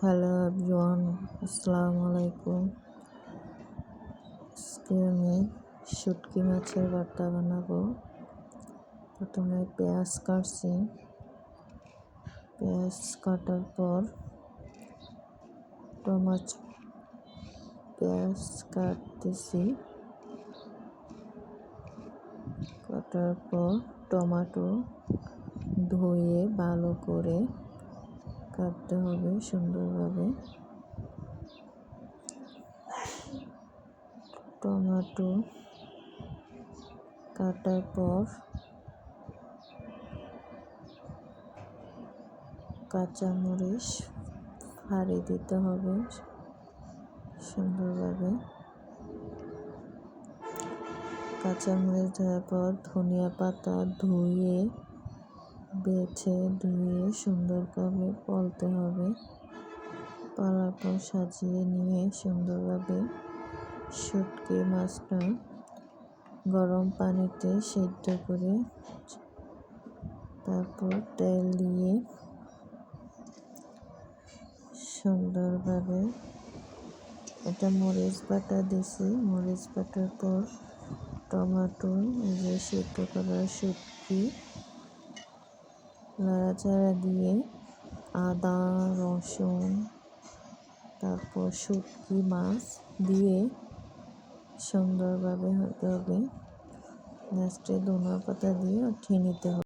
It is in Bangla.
হ্যালো এভরিওয়ান, আসসালামু আলাইকুম। আজকে আমি শুটকি মাছের ভর্তা বানাবো। প্রথমে পেঁয়াজ কাটছি, পেঁয়াজ কাটার পর পেঁয়াজ কাটতেছি, কাটার পর টমেটো ধুয়ে ভালো করে কাটতে হবে সুন্দরভাবে। টমেটো কাটার পর কাঁচামরিচ ফাড়ি দিতে হবে সুন্দরভাবে। কাঁচামরিচ দেওয়ার পর ধনিয়া পাতা বেছে ধুয়ে সুন্দরভাবে পলতে হবে। পালার পর সাজিয়ে নিয়ে সুন্দরভাবে শুটকি মাছটা গরম পানিতে সেদ্ধ করে তারপর তেল দিয়ে সুন্দরভাবে এটা মরিচ বাটা দিছি। মরিচ বাটার পর টমেটো সেদ্ধ করা শুটকি নাড়াচাড়া দিয়ে আদা রসুন তারপর শুটকি মাছ দিয়ে সুন্দরভাবে হতে হবে। লাস্টে ধনিয়া পাতা দিয়ে উঠিয়ে নিতে হবে।